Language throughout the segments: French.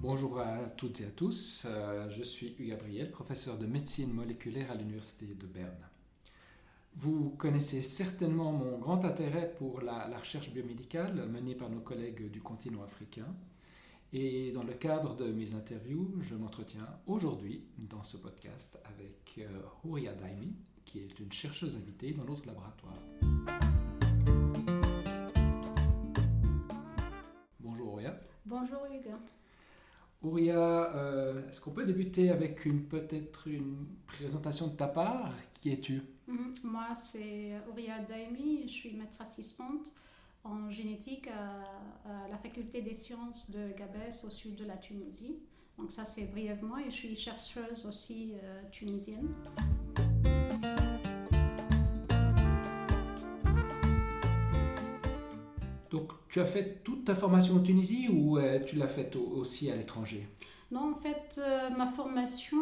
Bonjour à toutes et à tous, je suis Hugues Gabriel, professeur de médecine moléculaire à l'Université de Berne. Vous connaissez certainement mon grand intérêt pour la recherche biomédicale menée par nos collègues du continent africain. Et dans le cadre de mes interviews, je m'entretiens aujourd'hui dans ce podcast avec Houria Daimi, qui est une chercheuse invitée dans notre laboratoire. Bonjour Houria. Bonjour Hugues. Houria, est-ce qu'on peut débuter avec peut-être une présentation de ta part? Qui es-tu? Moi, c'est Houria Daimi, je suis maître assistante en génétique à la faculté des sciences de Gabès au sud de la Tunisie. Donc ça, c'est brièvement, et je suis chercheuse aussi tunisienne. Donc, tu as fait toute ta formation en Tunisie ou tu l'as faite aussi à l'étranger? Non, en fait, ma formation,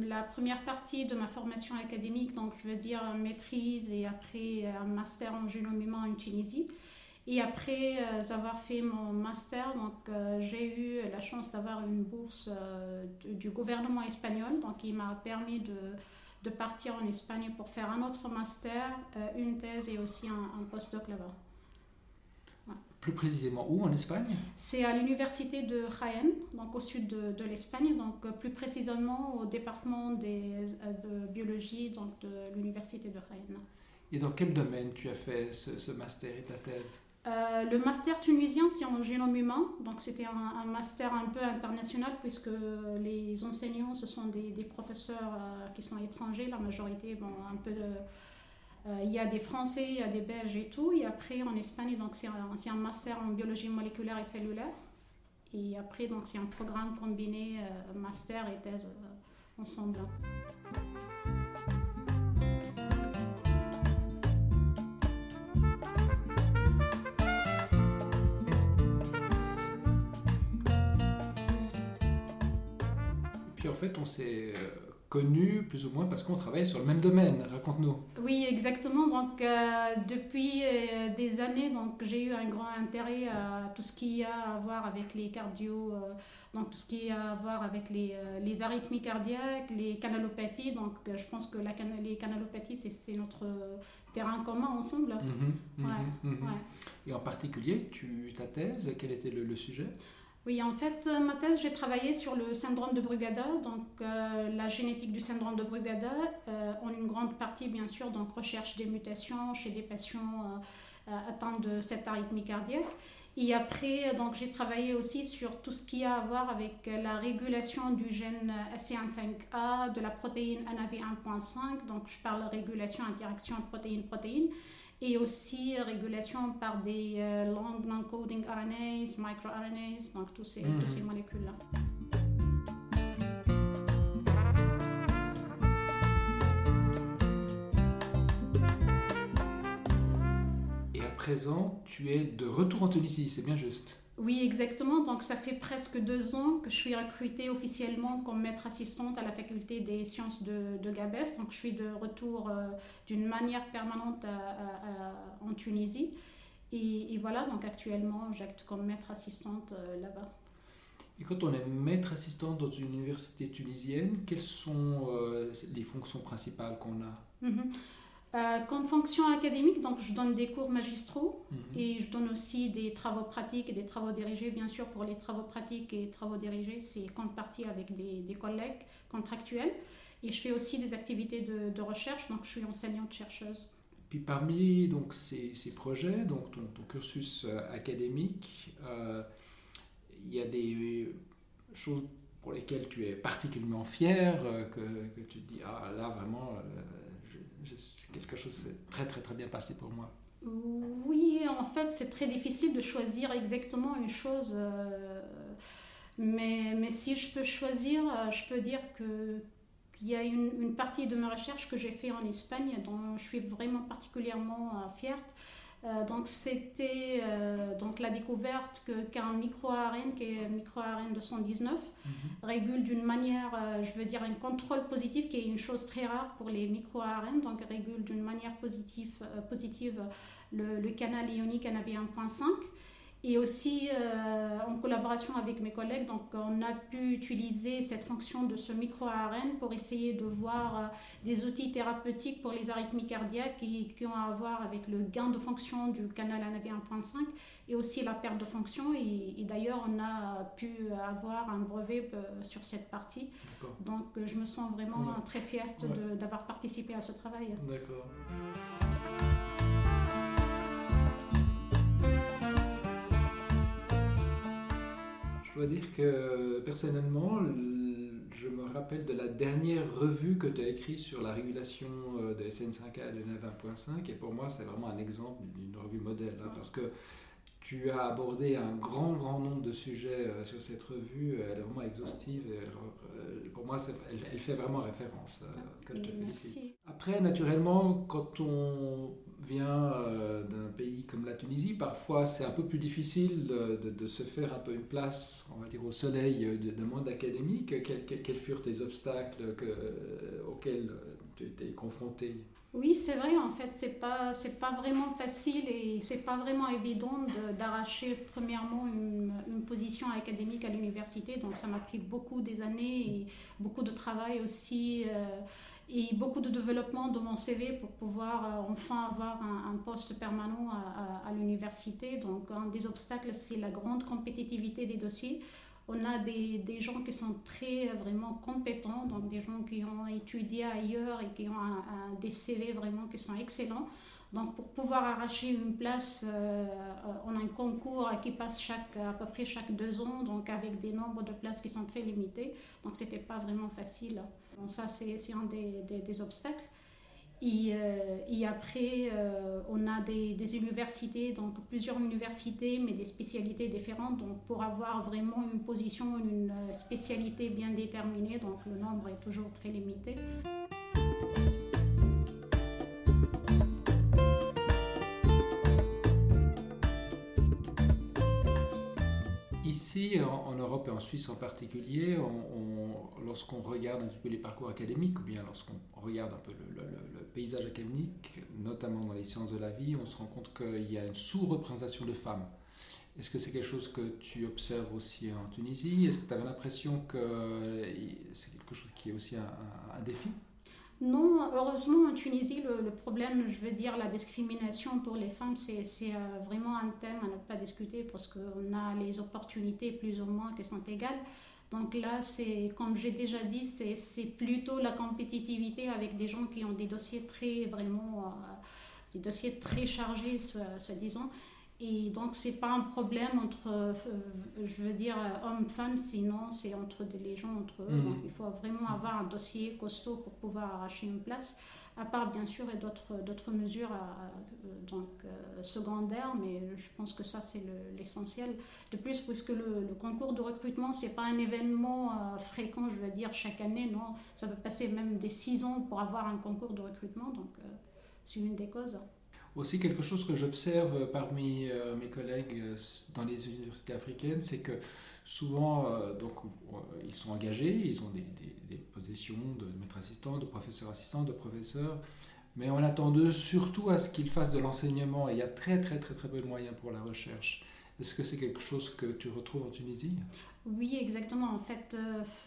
la première partie de ma formation académique, donc je veux dire maîtrise et après un master en génomique en Tunisie. Et après avoir fait mon master, donc, j'ai eu la chance d'avoir une bourse du gouvernement espagnol, donc il m'a permis de partir en Espagne pour faire un autre master, une thèse et aussi un postdoc là-bas. Plus précisément où en Espagne? C'est à l'université de Jaén, donc au sud de l'Espagne, donc plus précisément au département de biologie donc de l'université de Jaén. Et dans quel domaine tu as fait ce master et ta thèse? Le master tunisien, c'est en génome humain, donc c'était un master un peu international puisque les enseignants, ce sont des professeurs qui sont étrangers, la majorité, un peu il y a des Français, il y a des Belges et tout. Et après, en Espagne, donc, c'est un master en biologie moléculaire et cellulaire. Et après, donc, c'est un programme combiné master et thèse ensemble. Et puis en fait, on s'est connus plus ou moins parce qu'on travaille sur le même domaine. Raconte-nous. Oui, exactement. Donc, depuis des années, donc, j'ai eu un grand intérêt à tout ce qui a à voir avec les cardio, donc tout ce qui a à voir avec les arythmies cardiaques, les canalopathies. Donc, je pense que les canalopathies, c'est notre terrain commun ensemble. Ouais. Et en particulier, ta thèse, quel était le sujet? Oui, en fait, ma thèse, j'ai travaillé sur le syndrome de Brugada, donc la génétique du syndrome de Brugada, en une grande partie, bien sûr, donc recherche des mutations chez des patients atteints de cette arythmie cardiaque. Et après, donc, j'ai travaillé aussi sur tout ce qui a à voir avec la régulation du gène SC15A, de la protéine NAV1.5, donc je parle régulation, interaction protéine-protéine, et aussi régulation par des long non-coding RNAs, microRNAs, donc tous ces molécules-là. Et à présent, tu es de retour en Tunisie, c'est bien juste? Oui, exactement. Donc, ça fait presque 2 ans que je suis recrutée officiellement comme maître assistante à la faculté des sciences de Gabès. Donc, je suis de retour d'une manière permanente en Tunisie. Et voilà, donc actuellement, j'acte comme maître assistante là-bas. Et quand on est maître assistant dans une université tunisienne, quelles sont les fonctions principales qu'on a? Comme fonction académique, donc je donne des cours magistraux et je donne aussi des travaux pratiques et des travaux dirigés. Bien sûr, pour les travaux pratiques et travaux dirigés, c'est compte partie avec des collègues contractuels. Et je fais aussi des activités de recherche, donc je suis enseignante-chercheuse. Puis parmi donc, ces projets, donc ton cursus académique, il y a des choses pour lesquelles tu es particulièrement fière, que tu te dis, ah là vraiment, c'est quelque chose, c'est très très très bien passé pour moi. Oui, en fait, c'est très difficile de choisir exactement une chose, mais si je peux choisir, je peux dire qu'il y a une partie de ma recherche que j'ai fait en Espagne dont je suis vraiment particulièrement fière. Donc c'était donc la découverte qu'un micro-ARN, qui est micro-ARN 219, régule d'une manière, je veux dire, un contrôle positif, qui est une chose très rare pour les micro-ARN, donc régule d'une manière positive le canal ionique NAV1.5. Et aussi, en collaboration avec mes collègues, donc on a pu utiliser cette fonction de ce micro-ARN pour essayer de voir des outils thérapeutiques pour les arythmies cardiaques qui ont à voir avec le gain de fonction du canal ANAV 1.5 et aussi la perte de fonction. Et d'ailleurs, on a pu avoir un brevet sur cette partie. D'accord. Donc, je me sens vraiment très fière d'avoir participé à ce travail. D'accord. Je dois dire que personnellement, je me rappelle de la dernière revue que tu as écrite sur la régulation de SN5A de NAV 1.5 et pour moi c'est vraiment un exemple d'une revue modèle parce que tu as abordé un grand nombre de sujets sur cette revue, elle est vraiment exhaustive et alors, pour moi elle fait vraiment référence, que je te félicite. Merci. Après naturellement quand on vient d'un pays comme la Tunisie, parfois c'est un peu plus difficile de se faire un peu une place, on va dire, au soleil d'un monde académique. Quels furent tes obstacles auxquels tu étais confronté? Oui, c'est vrai, en fait, c'est pas vraiment facile et c'est pas vraiment évident d'arracher premièrement une position académique à l'université. Donc, ça m'a pris beaucoup des années et beaucoup de travail aussi et beaucoup de développement de mon CV pour pouvoir enfin avoir un poste permanent à l'université. Donc, un des obstacles, c'est la grande compétitivité des dossiers. On a des gens qui sont vraiment compétents, donc des gens qui ont étudié ailleurs et qui ont des CV vraiment qui sont excellents. Donc pour pouvoir arracher une place, on a un concours qui passe à peu près chaque 2 ans, donc avec des nombres de places qui sont très limités. Donc c'était pas vraiment facile. Donc ça c'est un des obstacles. Et après, on a des universités, donc plusieurs universités, mais des spécialités différentes. Donc, pour avoir vraiment une position, une spécialité bien déterminée, donc le nombre est toujours très limité. Ici, en Europe et en Suisse en particulier, lorsqu'on regarde un petit peu les parcours académiques, ou bien lorsqu'on regarde un peu le paysage académique, notamment dans les sciences de la vie, on se rend compte qu'il y a une sous-représentation de femmes. Est-ce que c'est quelque chose que tu observes aussi en Tunisie? Est-ce que tu avais l'impression que c'est quelque chose qui est aussi un défi? Non, heureusement en Tunisie, le problème, je veux dire, la discrimination pour les femmes, c'est vraiment un thème à ne pas discuter parce qu'on a les opportunités plus ou moins qui sont égales. Donc là, comme j'ai déjà dit, c'est plutôt la compétitivité avec des gens qui ont des dossiers des dossiers très chargés, soi-disant. Et donc, ce n'est pas un problème entre, je veux dire, hommes-femmes, sinon c'est les gens entre eux. Donc, il faut vraiment avoir un dossier costaud pour pouvoir arracher une place, à part, bien sûr, et d'autres mesures secondaires, mais je pense que ça, c'est l'essentiel. De plus, puisque le concours de recrutement, ce n'est pas un événement fréquent, je veux dire, chaque année, non. Ça peut passer même des 6 ans pour avoir un concours de recrutement, donc c'est une des causes. Aussi, quelque chose que j'observe parmi mes collègues dans les universités africaines, c'est que souvent, ils sont engagés, ils ont des positions de maître assistant, de professeur assistant, de professeur, mais on attend d'eux surtout à ce qu'ils fassent de l'enseignement et il y a très peu de moyens pour la recherche. Est-ce que c'est quelque chose que tu retrouves en Tunisie? Oui, exactement. En fait,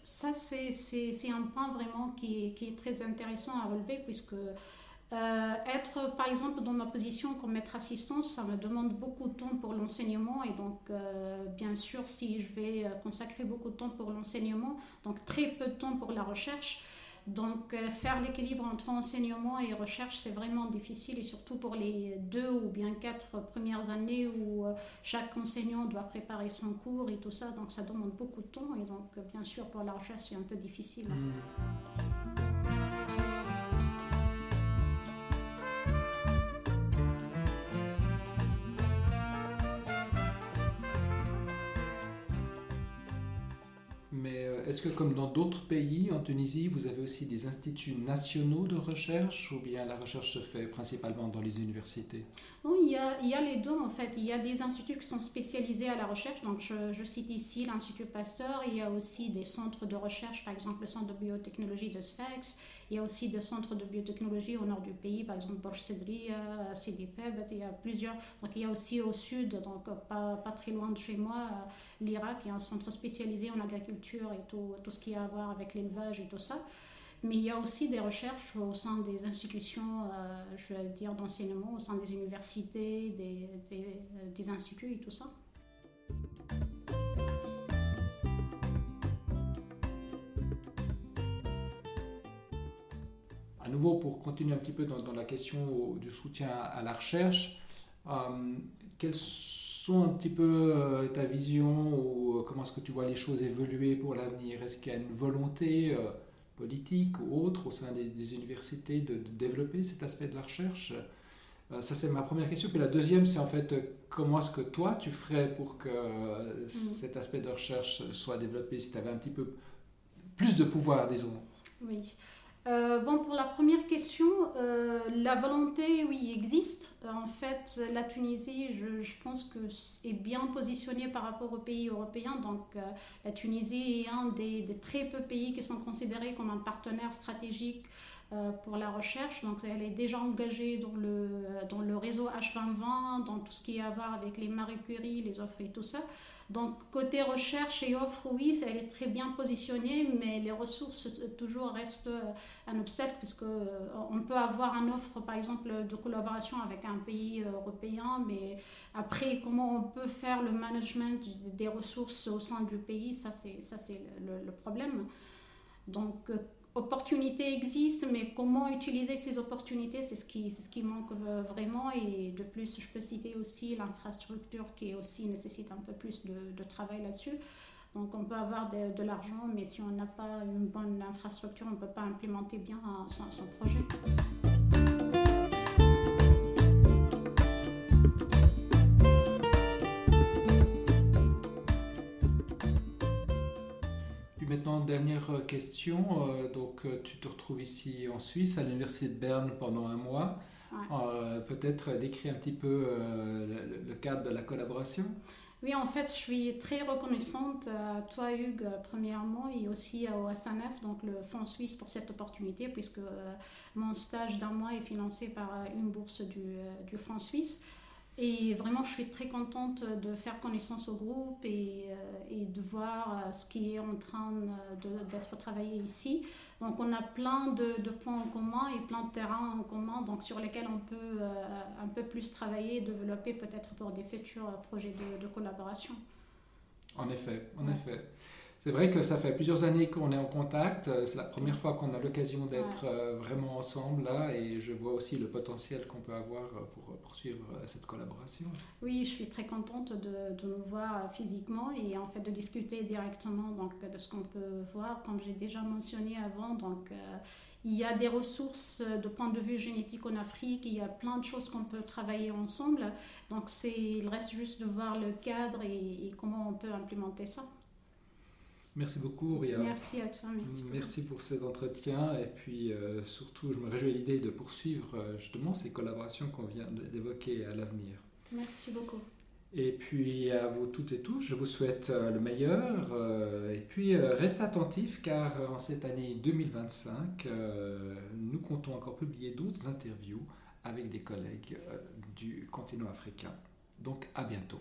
ça, c'est un point vraiment qui est très intéressant à relever puisque être par exemple dans ma position comme maître assistant, ça me demande beaucoup de temps pour l'enseignement et donc bien sûr si je vais consacrer beaucoup de temps pour l'enseignement, donc très peu de temps pour la recherche, donc faire l'équilibre entre enseignement et recherche c'est vraiment difficile et surtout pour les 2 ou bien 4 premières années où chaque enseignant doit préparer son cours et tout ça, donc ça demande beaucoup de temps et donc bien sûr pour la recherche c'est un peu difficile. Mais est-ce que comme dans d'autres pays, en Tunisie, vous avez aussi des instituts nationaux de recherche ou bien la recherche se fait principalement dans les universités? Non, il y a les deux en fait. Il y a des instituts qui sont spécialisés à la recherche. Donc je cite ici l'Institut Pasteur. Il y a aussi des centres de recherche, par exemple le centre de biotechnologie de Sfax. Il y a aussi des centres de biotechnologie au nord du pays, par exemple Borj Sedria, Sidi Thabet. Il y a plusieurs. Donc il y a aussi au sud, donc pas très loin de chez moi, l'Irak, qui est un centre spécialisé en agriculture et tout ce qui a à voir avec l'élevage et tout ça. Mais il y a aussi des recherches au sein des institutions, je vais dire, d'enseignement, au sein des universités, des instituts et tout ça. À nouveau, pour continuer un petit peu dans la question du soutien à la recherche, quelles sont un petit peu ta vision ou comment est-ce que tu vois les choses évoluer pour l'avenir? Est-ce qu'il y a une volonté politique ou autre au sein des universités de développer cet aspect de la recherche? Ça, c'est ma première question. Puis la deuxième, c'est en fait comment est-ce que toi, tu ferais pour que cet aspect de recherche soit développé si tu avais un petit peu plus de pouvoir, disons? Oui. Bon, pour la première question, la volonté, oui, existe. En fait, la Tunisie, je pense que est bien positionnée par rapport aux pays européens. Donc, la Tunisie est un des très peu pays qui sont considérés comme un partenaire stratégique pour la recherche. Donc, elle est déjà engagée dans le réseau H2020, dans tout ce qui a à voir avec les Marie Curie, les offres et tout ça. Donc, côté recherche et offre, oui, elle est très bien positionnée, mais les ressources toujours restent un obstacle, parce qu'on peut avoir une offre, par exemple, de collaboration avec un pays européen, mais après, comment on peut faire le management des ressources au sein du pays, ça c'est le problème. Donc, opportunités existent, mais comment utiliser ces opportunités, c'est ce qui manque vraiment. Et de plus, je peux citer aussi l'infrastructure qui aussi nécessite un peu plus de travail là-dessus. Donc on peut avoir de l'argent, mais si on n'a pas une bonne infrastructure, on ne peut pas implémenter bien son projet. Puis maintenant, dernière question. Donc, tu te retrouves ici en Suisse, à l'Université de Berne pendant un mois. Ouais. Peut-être décrire un petit peu le cadre de la collaboration. Oui, en fait, je suis très reconnaissante à toi, Hugues, premièrement, et aussi au SNF, donc le Fonds suisse, pour cette opportunité, puisque mon stage d'un mois est financé par une bourse du Fonds suisse. Et vraiment, je suis très contente de faire connaissance au groupe et de voir ce qui est en train d'être travaillé ici. Donc, on a plein de points en commun et plein de terrains en commun, donc, sur lesquels on peut un peu plus travailler et développer peut-être pour des futurs projets de collaboration. En effet, en Ouais. effet. C'est vrai que ça fait plusieurs années qu'on est en contact. C'est la première fois qu'on a l'occasion d'être vraiment ensemble là et je vois aussi le potentiel qu'on peut avoir pour poursuivre cette collaboration. Oui, je suis très contente de nous voir physiquement et en fait de discuter directement donc, de ce qu'on peut voir. Comme j'ai déjà mentionné avant, donc, il y a des ressources de point de vue génétique en Afrique, il y a plein de choses qu'on peut travailler ensemble. Donc il reste juste de voir le cadre et comment on peut implémenter ça. Merci beaucoup, Ria. Merci à toi, merci beaucoup. Merci pour cet entretien et puis surtout, je me réjouis à l'idée de poursuivre justement ces collaborations qu'on vient d'évoquer à l'avenir. Merci beaucoup. Et puis à vous toutes et tous, je vous souhaite le meilleur et puis restez attentifs car en cette année 2025, nous comptons encore publier d'autres interviews avec des collègues du continent africain. Donc à bientôt.